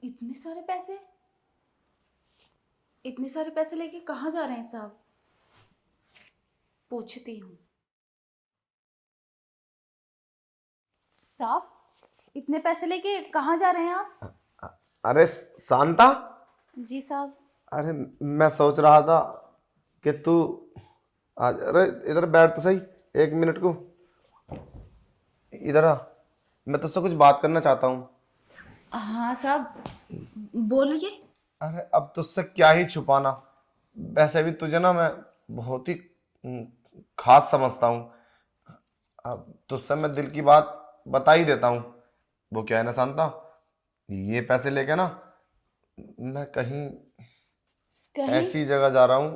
इतने सारे पैसे? इतने सारे पैसे लेके कहाँ जा रहे हैं साहब? पूछती हूँ। साहब, इतने पैसे लेके कहाँ जा रहे हैं आप? अरे शांता। जी साहब। अरे मैं सोच रहा था कि तू आज, अरे इधर बैठ तो सही, 1 मिनट को इधर आ। मैं तुझसे कुछ बात करना चाहता हूँ। हाँ साहब, बोलिए। अरे अब तुझसे क्या ही छुपाना। वैसे भी तुझे ना मैं बहुत ही खास समझता हूँ। अब तुझसे मैं दिल की बात बता ही देता हूँ। वो क्या है ना शांता, ये पैसे लेके ना मैं कहीं कहीं? ऐसी जगह जा रहा हूँ।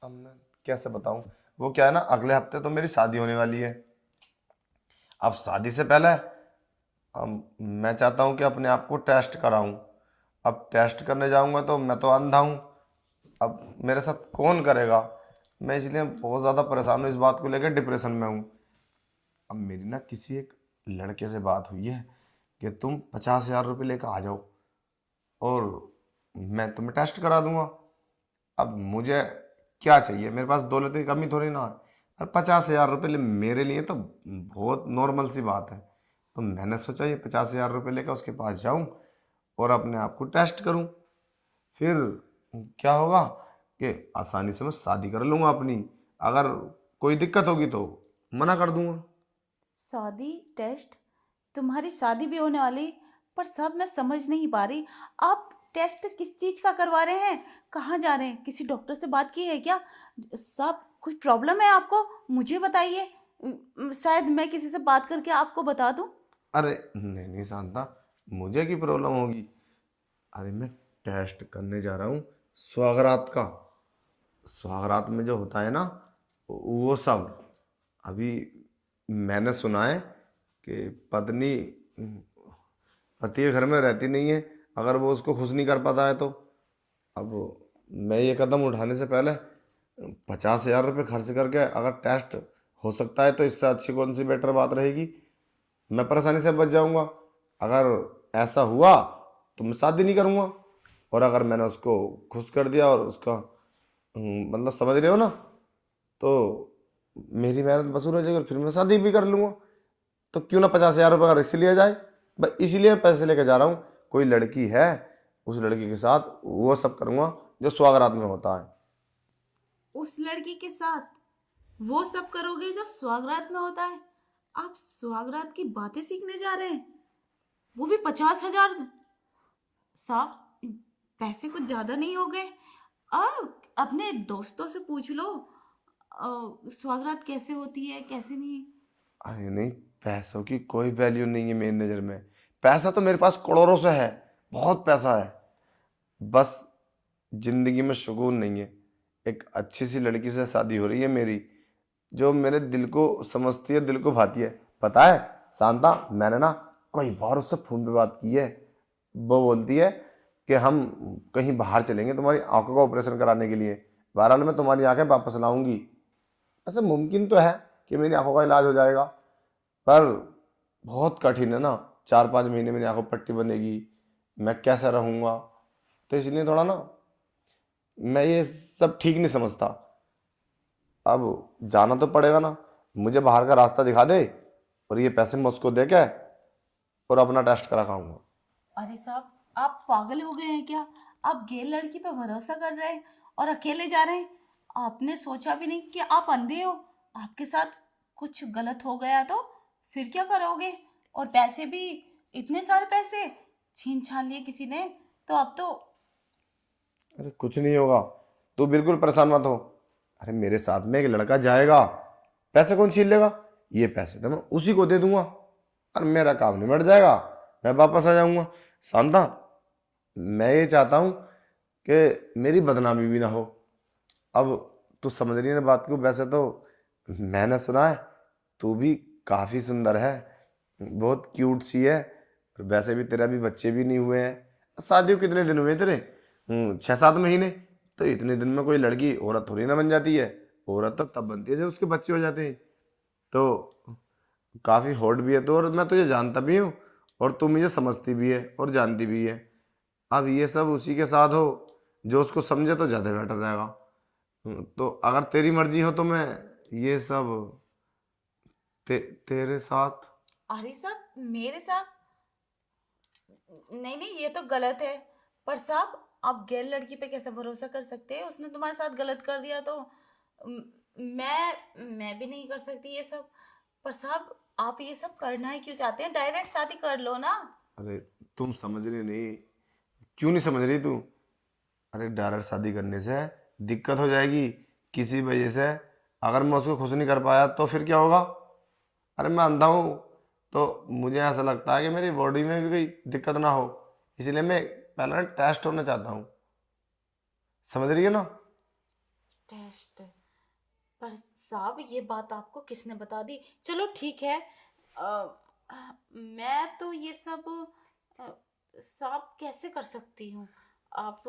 अब मैं कैसे बताऊँ। वो क्या है ना, अगले हफ्ते तो मेरी शादी होने वाली है। अब शादी से पहले अब मैं चाहता हूँ कि अपने आप को टेस्ट कराऊं। अब टेस्ट करने जाऊंगा तो मैं तो अंधा हूँ। अब मेरे साथ कौन करेगा। मैं इसलिए बहुत ज़्यादा परेशान हूँ, इस बात को लेकर डिप्रेशन में हूँ। अब मेरी ना किसी एक लड़के से बात हुई है कि तुम 50,000 रुपये लेकर आ जाओ और मैं तुम्हें टेस्ट करा दूंगा। अब मुझे क्या चाहिए, मेरे पास दौलत की कमी थोड़ी ना है। और 50,000 रुपये मेरे लिए तो बहुत नॉर्मल सी बात है। तो मैंने सोचा ये 50,000 रुपये लेकर उसके पास जाऊं और अपने आप को टेस्ट करूं। फिर क्या होगा कि आसानी से मैं शादी कर लूंगा अपनी। अगर कोई दिक्कत होगी तो मना कर दूंगा। शादी? टेस्ट? तुम्हारी शादी भी होने वाली? पर साहब, मैं समझ नहीं पा रही। आप टेस्ट किस चीज का करवा रहे हैं? कहाँ जा रहे हैं? किसी डॉक्टर से बात की है क्या? साहब, कोई प्रॉब्लम है आपको? मुझे बताइए। शायद मैं किसी से बात करके आपको बता दूं। अरे नहीं नहीं शांता, मुझे की प्रॉब्लम होगी। अरे मैं टेस्ट करने जा रहा हूँ स्वागरात का। स्वागरात में जो होता है ना वो सब। अभी मैंने सुना है कि पत्नी पति के घर में रहती नहीं है अगर वो उसको खुश नहीं कर पाता है तो। अब मैं ये कदम उठाने से पहले 50,000 रुपये खर्च करके अगर टेस्ट हो सकता है तो इससे अच्छी कौन सी बेटर बात रहेगी। मैं परेशानी से बच जाऊंगा। अगर ऐसा हुआ तो मैं शादी नहीं करूंगा। और अगर मैंने उसको खुश कर दिया और उसका मतलब समझ रहे हो ना, तो मेरी मेहनत वसूल हो जाएगी और फिर मैं शादी भी कर लूंगा। तो क्यों ना 50,000 रुपये का रिस्क लिया जाए। बस इसीलिए मैं पैसे लेके जा रहा हूँ। कोई लड़की है, उस लड़की के साथ वो सब करूंगा जो स्वागरात में होता है। उस लड़की के साथ वो सब करोगे जो स्वागरात में होता है? आप स्वागरात की बातें सीखने जा रहे हैं, वो भी 50,000? साहब, पैसे कुछ ज्यादा नहीं हो गए? आ, अपने दोस्तों से पूछ लो। स्वागरात कैसे होती है कैसे नहीं। अरे नहीं, पैसों की कोई वैल्यू नहीं है मेरी नज़र में। पैसा तो मेरे पास करोड़ों से है, बहुत पैसा है। बस जिंदगी में सुकून नहीं है। एक अच्छी सी लड़की से शादी हो रही है मेरी, जो मेरे दिल को समझती है, दिल को भाती है। पता है शांता, मैंने ना कई बार उससे फोन पे बात की है। वो बोलती है कि हम कहीं बाहर चलेंगे तुम्हारी आंखों का ऑपरेशन कराने के लिए। बहरहाल मैं तुम्हारी आंखें वापस लाऊंगी। ऐसा मुमकिन तो है कि मेरी आंखों का इलाज हो जाएगा, पर बहुत कठिन है ना। 4-5 महीने मेरी आंखों पर पट्टी बंधेगी, मैं कैसे रहूंगा। तो इसलिए थोड़ा ना मैं ये सब ठीक नहीं समझता। अब जाना तो पड़ेगा ना। मुझे बाहर का रास्ता दिखा दे और ये पैसे मैं उसको दे के और अपना टेस्ट करा खाऊंगा। अरे साहब, आप पागल हो गए हैं क्या? आप गे लड़की पे भरोसा कर रहे हैं और अकेले जा रहे हैं। आपने सोचा भी नहीं कि आप अंधे हो? आपके साथ कुछ गलत हो गया तो फिर क्या करोगे? और पैसे भी, इतने सारे पैसे छीन छान लिए किसी ने, तो अब तो। अरे कुछ नहीं होगा, तू बिल्कुल परेशान मत हो। अरे मेरे साथ में एक लड़का जाएगा, पैसे कौन छीन लेगा। ये पैसे तो मैं उसी को दे दूंगा और मेरा काम निबट जाएगा, मैं वापस आ जाऊंगा। शांता, मैं ये चाहता हूँ कि मेरी बदनामी भी ना हो। अब तू समझ रही है ना बात को। वैसे तो मैंने सुना है तू भी काफी सुंदर है, बहुत क्यूट सी है। और वैसे भी तेरा भी बच्चे भी नहीं हुए हैं। शादी को कितने दिन हुए तेरे? 6-7 महीने। तो इतने दिन में कोई लड़की औरत थोड़ी ना बन जाती है। औरत तो तब बनती है जब उसके बच्चे हो जाते हैं। तो काफी हॉट भी है तो, और मैं तुझे जानता भी हूँ और तू मुझे समझती भी है और जानती भी है। अब ये सब उसी के साथ हो जो उसको समझे तो ज़्यादा बेटर रहेगा। तो अगर तेरी मर्जी हो तो मैं ये सब तेरे साथ। अरे साहब मेरे साथ? नहीं नहीं, ये तो गलत है। पर साहब आप गैर लड़की पे कैसे भरोसा कर सकते हैं? उसने तुम्हारे साथ गलत कर दिया तो मैं भी नहीं कर सकती ये सब। पर साहब आप ये सब करना ही क्यों चाहते हैं? डायरेक्ट शादी कर लो ना। अरे तुम समझ रही नहीं। क्यों नहीं समझ रही तू? अरे डायरेक्ट शादी करने से दिक्कत हो जाएगी किसी वजह से। अगर मैं उसको खुश नहीं कर पाया तो फिर क्या होगा? अरे मैं अंधा हूँ तो मुझे ऐसा लगता है कि मेरी बॉडी में भी कोई दिक्कत ना हो, इसलिए मैं पहले टेस्ट होना चाहता हूँ। समझ रही है ना? टेस्ट? पर साहब ये बात आपको किसने बता दी? चलो ठीक है, मैं तो ये सब अ, साहब कैसे कर सकती हूँ? आप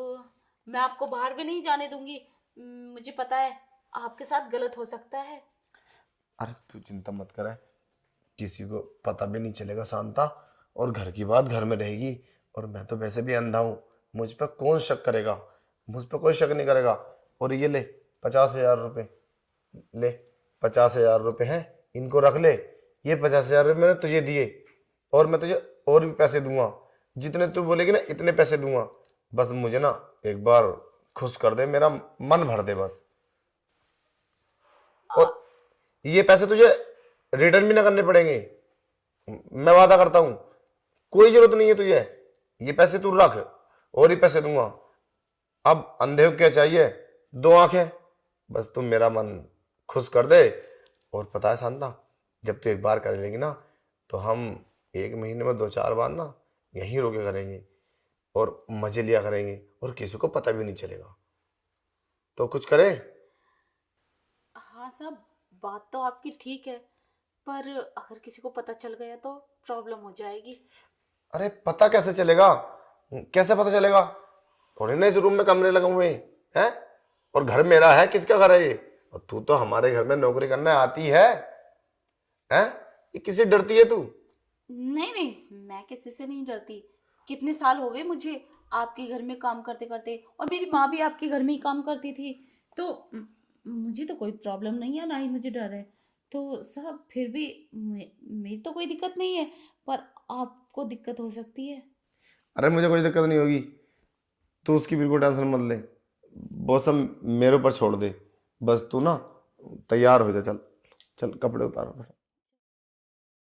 मैं आपको बाहर भी नहीं जाने दूंगी। मुझे पता है आपके साथ गलत हो सकता है। अरे तू चिंता मत कर, किसी को पता भी नहीं चलेगा शांता, और घर की बात घर में रहेगी। और मैं तो वैसे भी अंधा हूँ, मुझ पर कौन शक करेगा? मुझ पर कोई शक नहीं करेगा। और ये ले 50,000 रुपये, ले 50,000 रुपये हैं, इनको रख ले। ये 50,000 रुपये मैंने तुझे दिए, और मैं तुझे और भी पैसे दूंगा, जितने तू बोलेगी ना इतने पैसे दूंगा। बस मुझे ना एक बार खुश कर दे, मेरा मन भर दे बस। और ये पैसे तुझे रिटर्न भी ना करने पड़ेंगे, मैं वादा करता हूं। कोई जरूरत नहीं है तुझे, ये पैसे तू रख, और ही पैसे दूंगा। अब अंधे को क्या चाहिए? 2 आंखें। बस तुम मेरा मन खुश कर दे। और पता है शांता, जब तू एक बार कर लेगी ना तो हम 1 महीने में 2-4 बार ना यहीं रोके करेंगे और मजे लिया करेंगे, और किसी को पता भी नहीं चलेगा। तो कुछ करे? हाँ साहब, बात तो आपकी ठीक है, पर अगर किसी को पता चल गया तो प्रॉब्लम हो जाएगी। अरे पता कैसे चलेगा? कैसे पता चलेगा? थोड़ी ना इस रूम में कमरे लगे हुए हैं, और घर मेरा है, किसका घर है ये? और तू तो हमारे घर में नौकरी करने आती है, हैं? ये किससे डरती है तू? नहीं नहीं, मैं किसी से नहीं डरती। कितने साल हो गए मुझे आपके घर में काम करते करते, और मेरी माँ भी आपके घर में ही काम करती थी। तो मुझे तो कोई प्रॉब्लम नहीं है, ना ही मुझे डर है। तो साहब फिर भी मेरी तो कोई दिक्कत नहीं है, पर आपको दिक्कत हो सकती है। अरे मुझे कोई दिक्कत नहीं होगी, तू उसकी बिल्कुल टेंशन मत ले। वो सब मेरे ऊपर छोड़ दे, बस तू ना तैयार हो जा। चल चल कपड़े उतार।